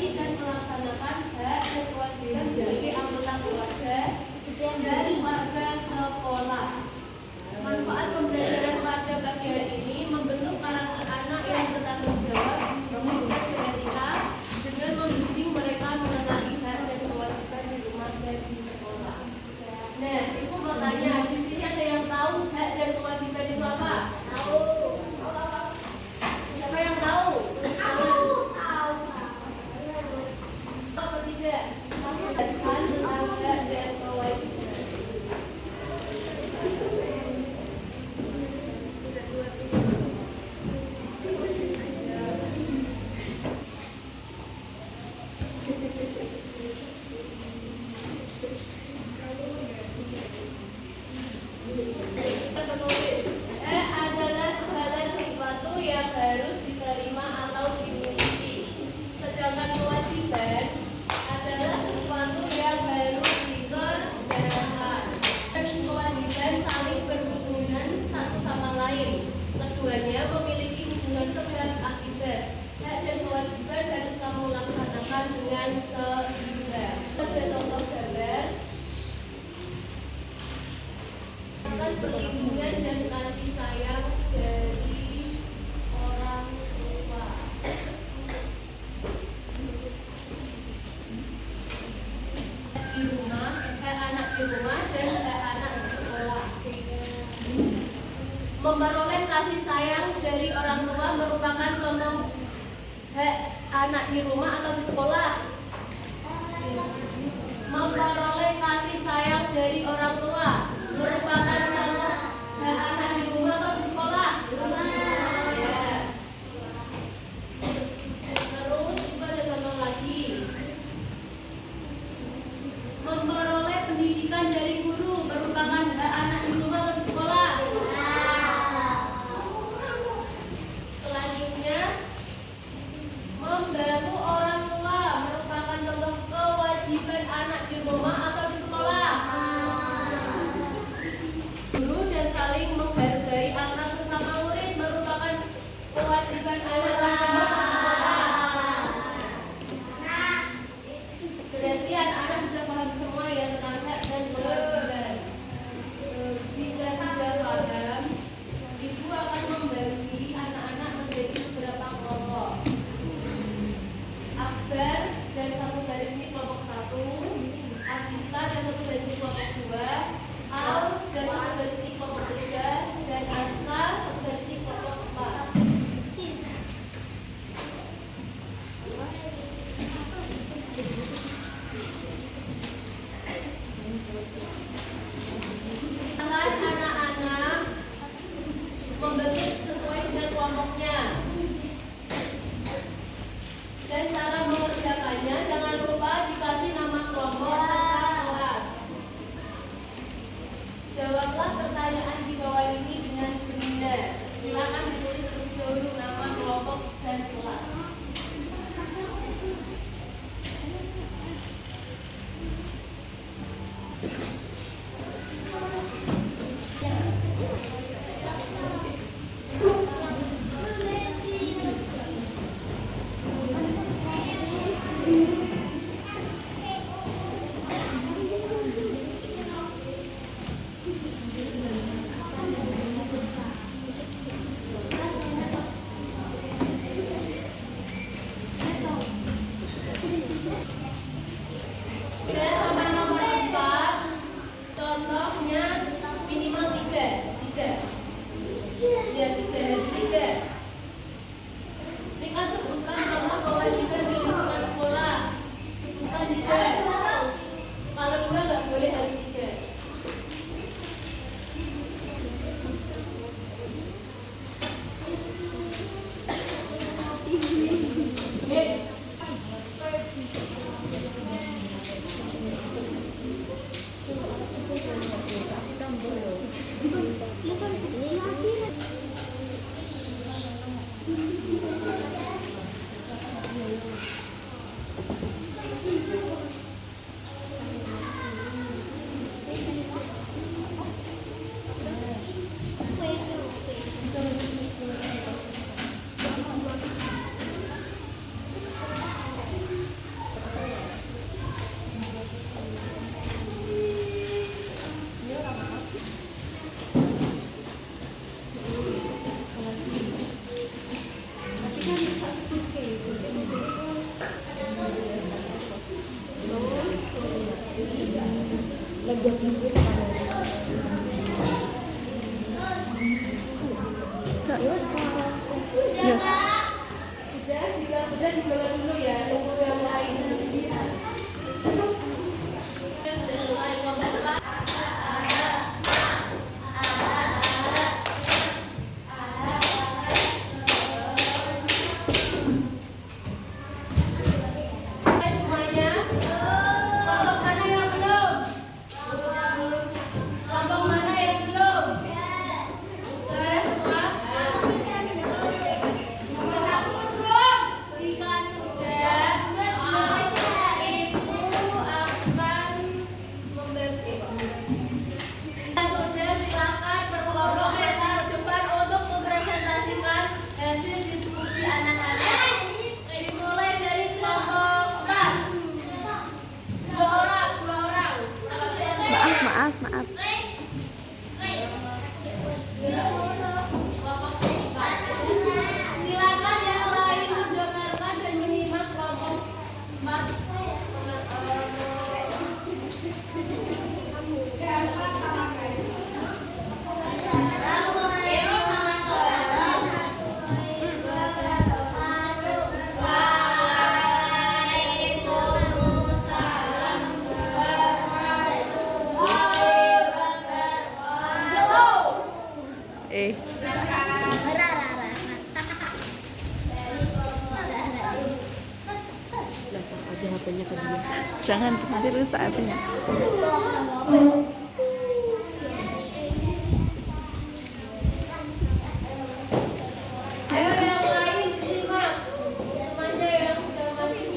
mengawasi dan melaksanakan hak dan kewajiban sebagai anggota keluarga dan warga sekolah. Manfaat pembelajaran pada pagi hari ini membentuk karakter anak yang bertanggung jawab, disiplin, dan beretika dengan membimbing mereka mengenali hak dan kewajiban di rumah dan di sekolah. Nah, Ibu mau tanya, di sini ada yang tahu hak dan kewajiban itu apa? Tahu. Siapa yang tahu? Tahu. Apa tidak? Jelaskan tentang hak dan kewajiban. Penulis, adalah segala sesuatu yang harus diterima atau dimiliki. Sedangkan kewajiban adalah sesuatu yang harus dikerjakan. Dan kewajiban saling berhubungan satu sama lain. Keduanya memiliki hubungan sebab akibat. Hak dan kewajiban harus kamu laksanakan dengan seimbang. Ada contoh gambar. Akan perlindungan dan kasih sayang dari orang tua. Di rumah, anak di rumah dan anak di sekolah. Memperoleh kasih sayang dari orang tua merupakan contoh hak anak di rumah atau di sekolah. Memperoleh kasih sayang dari orang tua merupakan contoh hak anak di rumah atau di sekolah? Ya. Terus itu ada contoh lagi. Memperoleh pendidikan dari guru merupakan hak anak di rumah atau di sekolah? Selanjutnya, membantu orang tua merupakan contoh kewajiban anak di rumah atau di sekolah? Guru dan saling menghargai Sudah, jika sudah dibawa dulu ya, nunggu yang lain. Semuanya, kelompok mana yang belum? Kelompok mana yang belum? Sudah semua? Nomor 1 belum? Jika sudah, Ibu akan membagi. Jika sudah, silakan berkelompok ke depan untuk mempresentasikan hasil diskusi anak-anak. Dimulai dari kelompok 4. Dua orang. Maaf. Silakan yang lain mendengarkan dan menyimak kelompok 4. Aja HP-nya ke dia. Jangan, nanti rusak HP-nya. Ayo yang lain disimak. Temannya yang sudah masuk.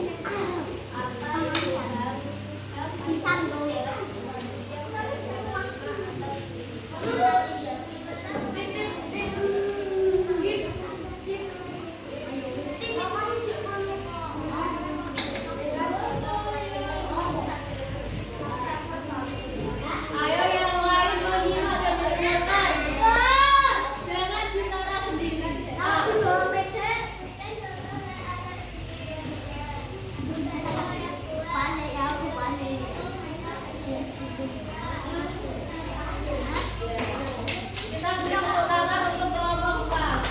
Ayo yang lain menyimak dan berdengarkan. Jangan bicara sendiri. Kita beri tepuk tangan untuk kelompok 4.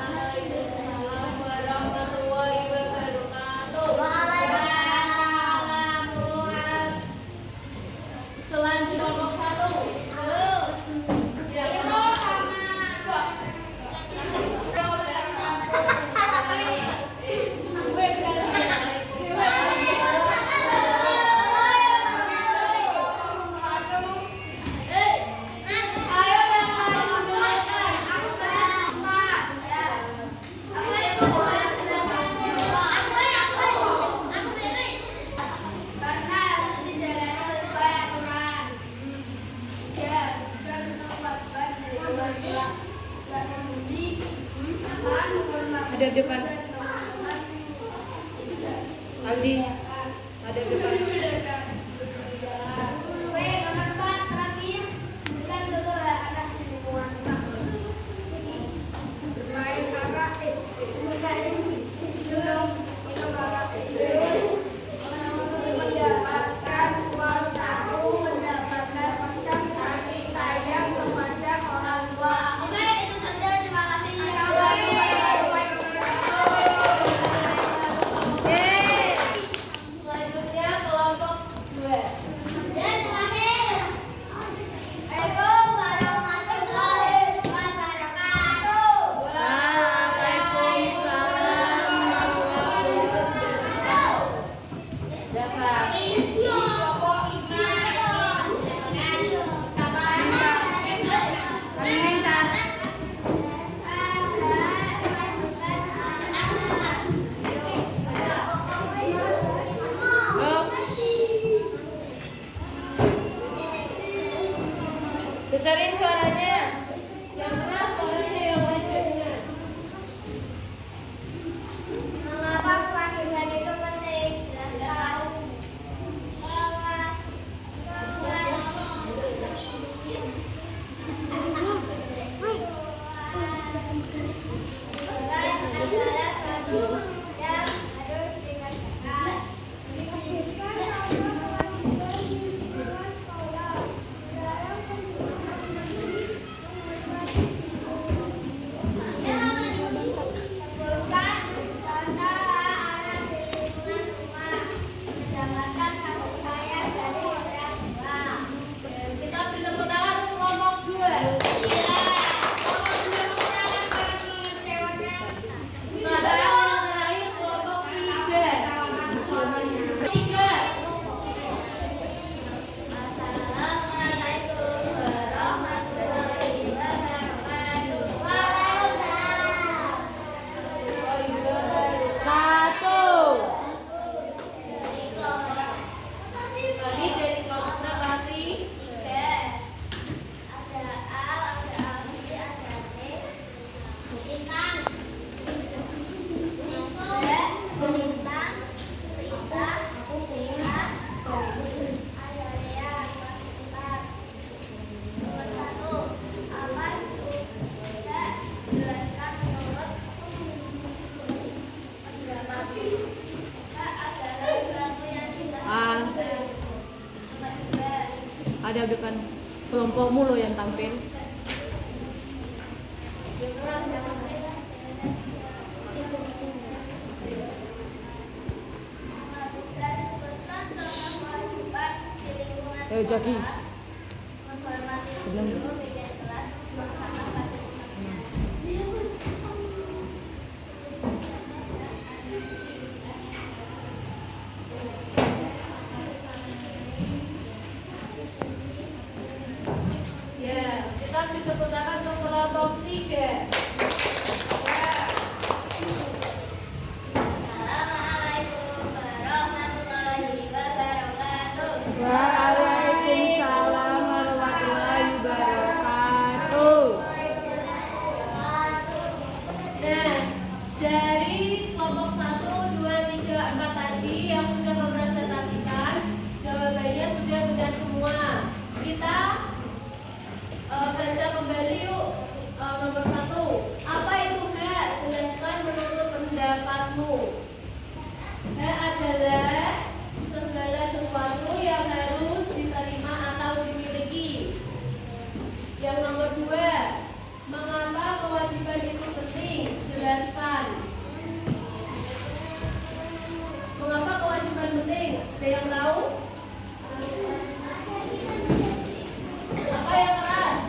Waalaikumsalam warahmatullahi wabarakatuh. Selanjutnya kelompok 1. Ya, kelompok sama. Ayo yang lain mendengarkan. Ada depan. Aldi. Ada depan. Mendapatkan uang saku, mendapatkan kasih sayang kepada orang tua. Oke, itu saja. Terima kasih. Selanjutnya kelompok 2. Dan terakhir. Assalamualaikum warahmatullahi wabarakatuh. Waalaikumsalam warahmatullahi wabarakatuh. Dapat. Besarin suaranya. Yang keras suaranya, yang lain dengar. Mengapa kewajiban itu penting? ada bukan kelompokmu loh yang tampil. Ayo Jaki. Belum. Ya, kita ditepuk tangan untuk kelompok 3. Assalamualaikum warahmatullahi wabarakatuh. Waalaikumsalam warahmatullahi wabarakatuh. Nah, dari kelompok 1, 2, 3, 4 tadi yang sudah mempresentasikan, jawabannya sudah benar semua. Kita baca kembali yuk. Nomor 1, apa itu hak? Jelaskan menurut pendapatmu. Hak adalah segala sesuatu yang harus diterima atau dimiliki. Yang nomor 2, mengapa kewajiban itu penting? Jelaskan. Mengapa kewajiban penting? Ada yang tahu? Apa yang keras?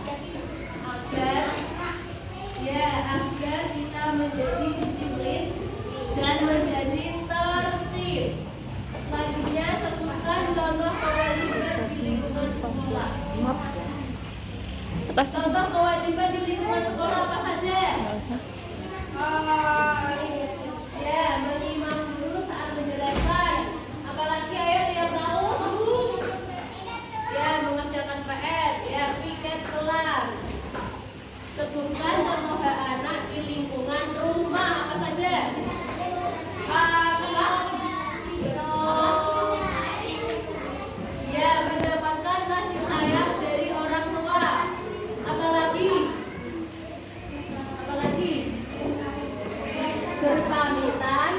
Agar kita menjadi disiplin dan menjadi tertib. Selanjutnya sebutkan contoh kewajiban di lingkungan sekolah. Atas. Contoh kewajiban di lingkungan sekolah apa saja? Nggak usah. Ya, menyimak dulu saat menjelaskan. Apalagi ayo yang tahu? Ya, mengerjakan PR. Ya, piket kelas. Sebutkan contoh hak anak di lingkungan rumah apa saja? Ya, mendapatkan kasih sayang dari orang tua. Apalagi? Berpamitan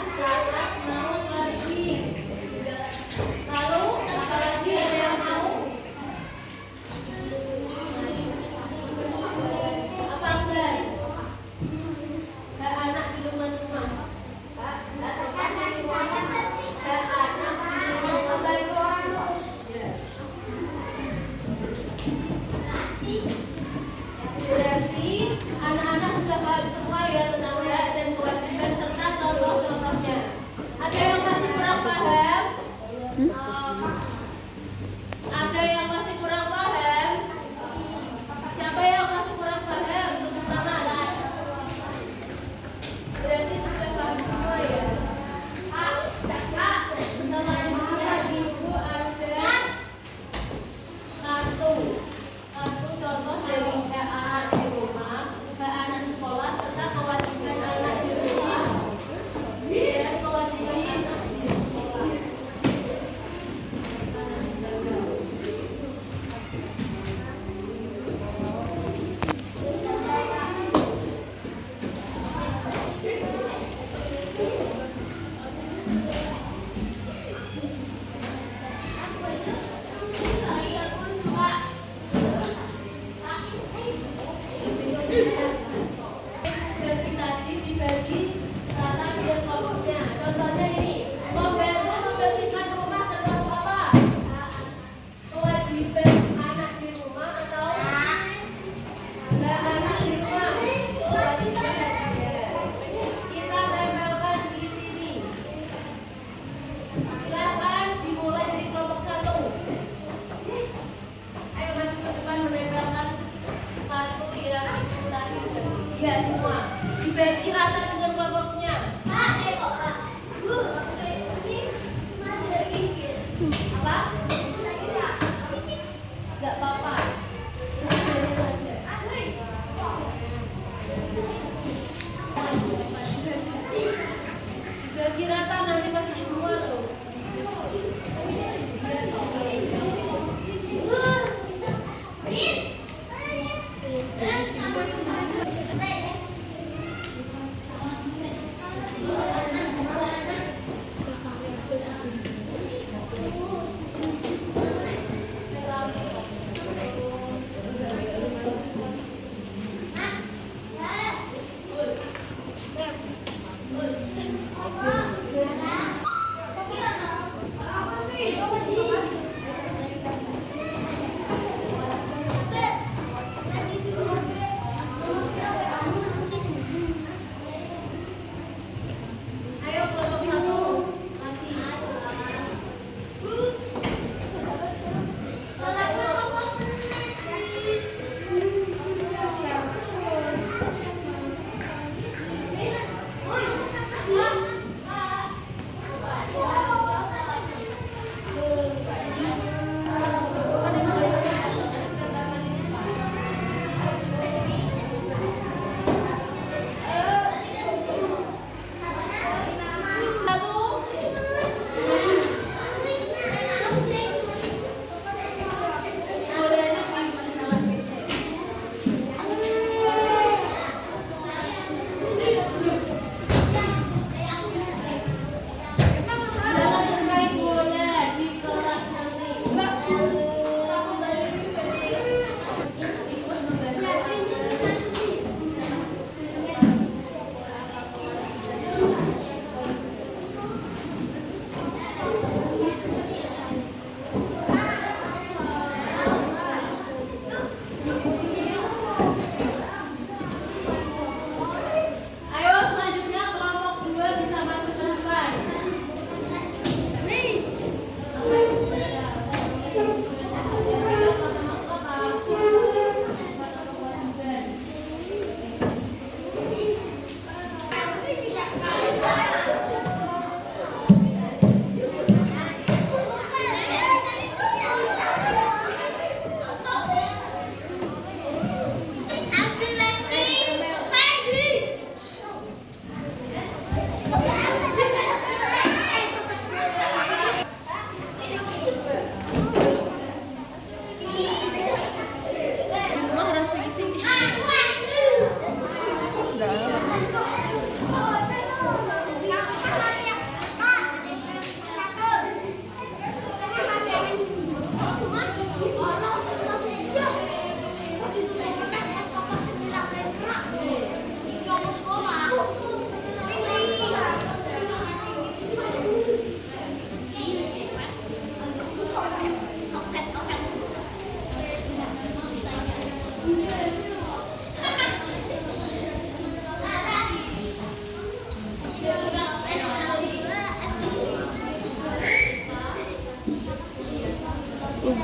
Ayo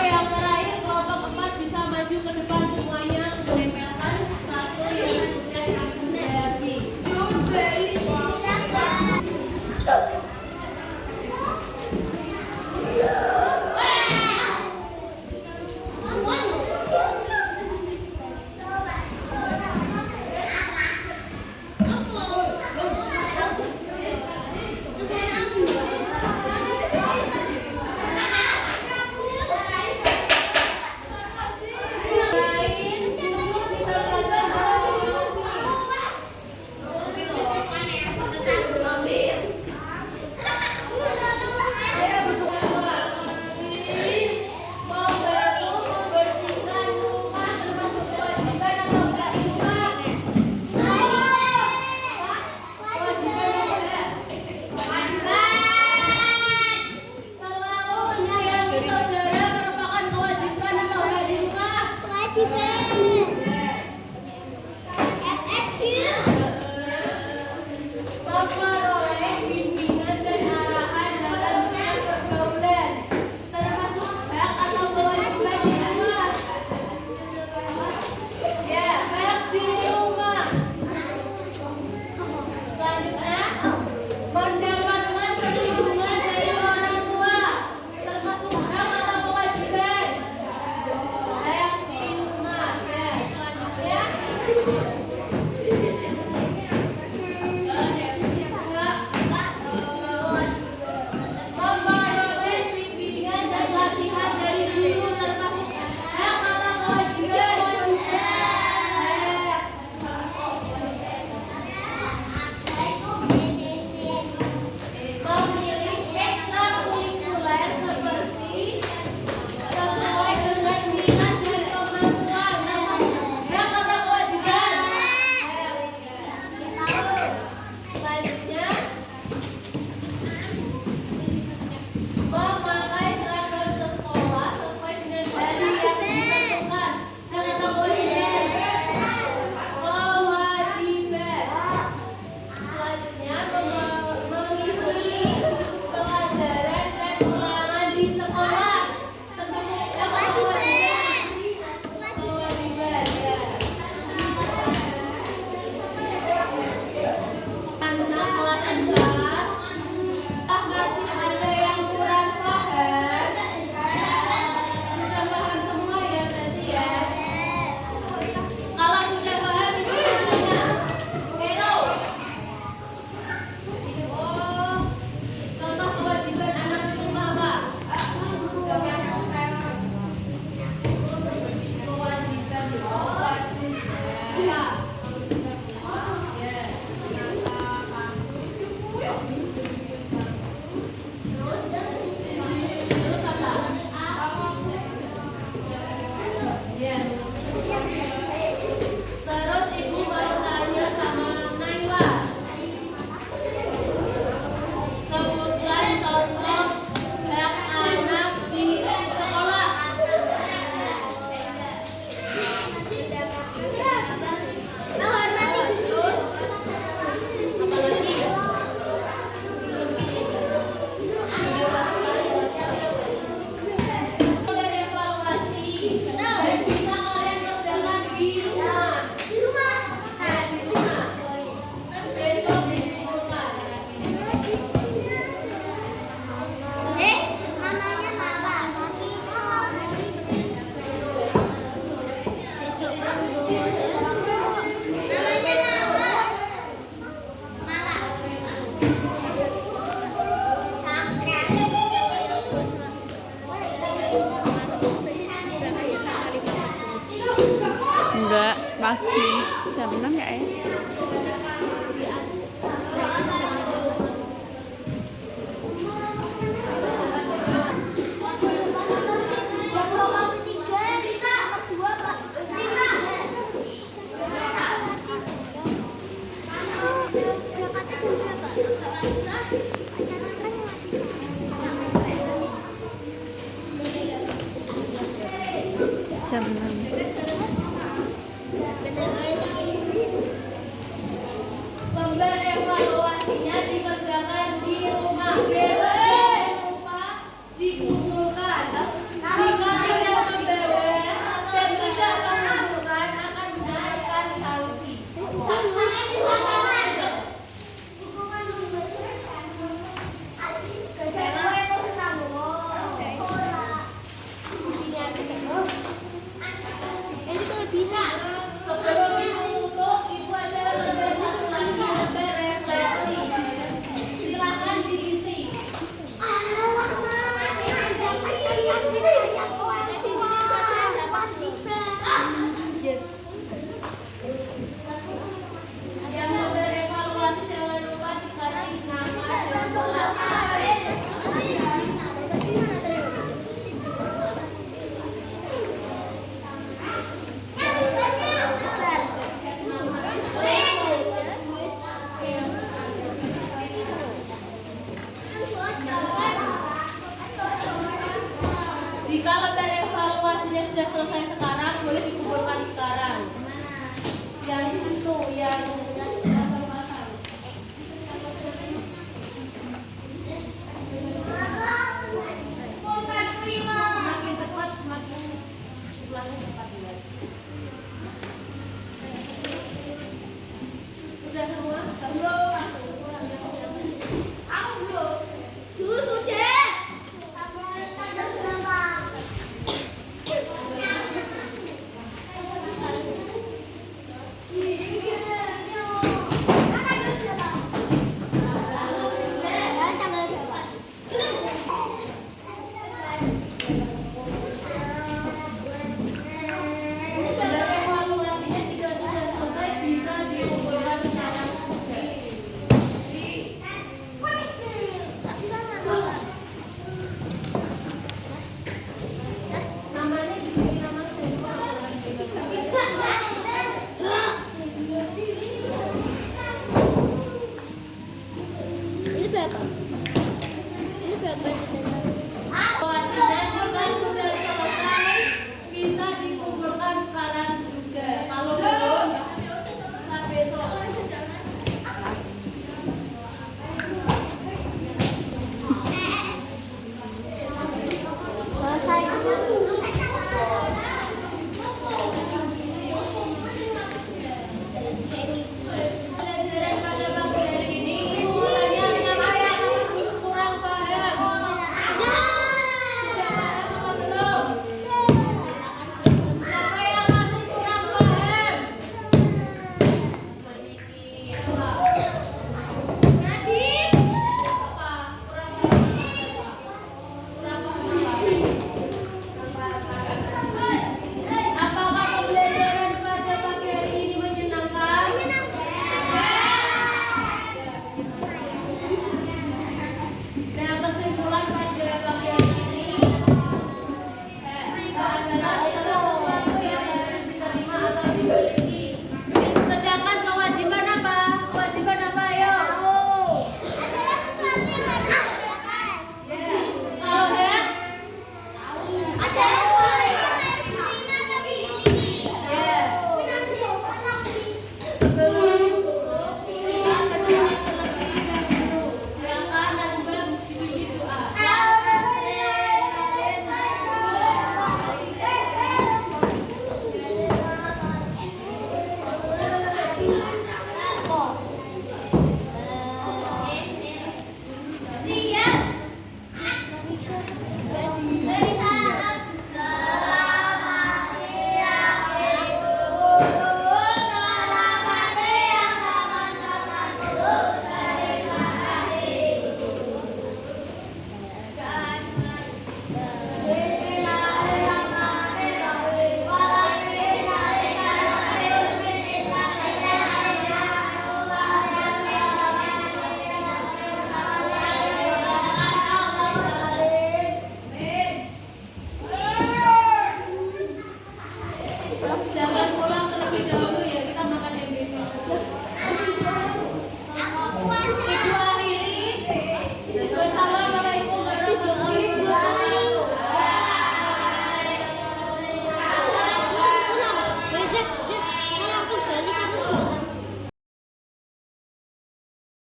yang terakhir kelompok 4 bisa maju ke depan semuanya menempelkan kartu yang sudah aku jadi. Selalu menyayangi saudara merupakan kewajiban atau hak di rumah. Memperoleh bimbingan dan arahan dalam setiap pergaulan, termasuk hak atau kewajiban di rumah. Ya, hak di rumah. Selanjutnya, mendapatkan perlindungan dari orang tua, termasuk hak atau kewajiban. Hak di rumah. Ya, selanjutnya. Memperoleh bimbingan dan latihan dari guru termasuk hak atau kewajiban. Memilih ekstrakurikuler seperti sesuai dengan minat dan kemampuan termasuk hak atau kewajiban. Selanjutnya, memakai seragam sekolah sesuai dengan hari yang ditentukan. Hak atau kewajiban? Kewajiban. Selanjutnya, mengikuti pelajaran dan ulangan di sekolah, termasuk hak atau kewajiban? Kewajiban, ya. Anak kelas 4 masih ada yang kurang paham. Sudah paham semua ya berarti ya. Kalau sudah paham ibu bertanya. Hero. Contoh kewajiban anak di rumah apa? Kewajiban. Iya. Terus apa? Ya. Terus ibu mau tanya sama Naila. Sebutkan contoh hak anak di sekolah. Terus apa lagi? Berevaluasi dan bisa kalian kerjakan di rumah. Nah, di rumah. Besok dikumpulkan. Enggak, pagi jam 6 ya. jam 6. Lembar evaluasinya dikerjakan di rumah. Besok jangan lupa dikumpulkan. Jika tidak membawa dan tidak mengumpulkan akan mendapatkan sanksi. Sebelum ibu tutup, ibu ada lembar satu lagi, lembar refleksi. Silakan diisi. Yang lembar evaluasi jangan lupa dikasih nama dan kelas. Jika lembar evaluasinya sudah selesai sekarang, boleh dikumpulkan sekarang. Yang itu, yang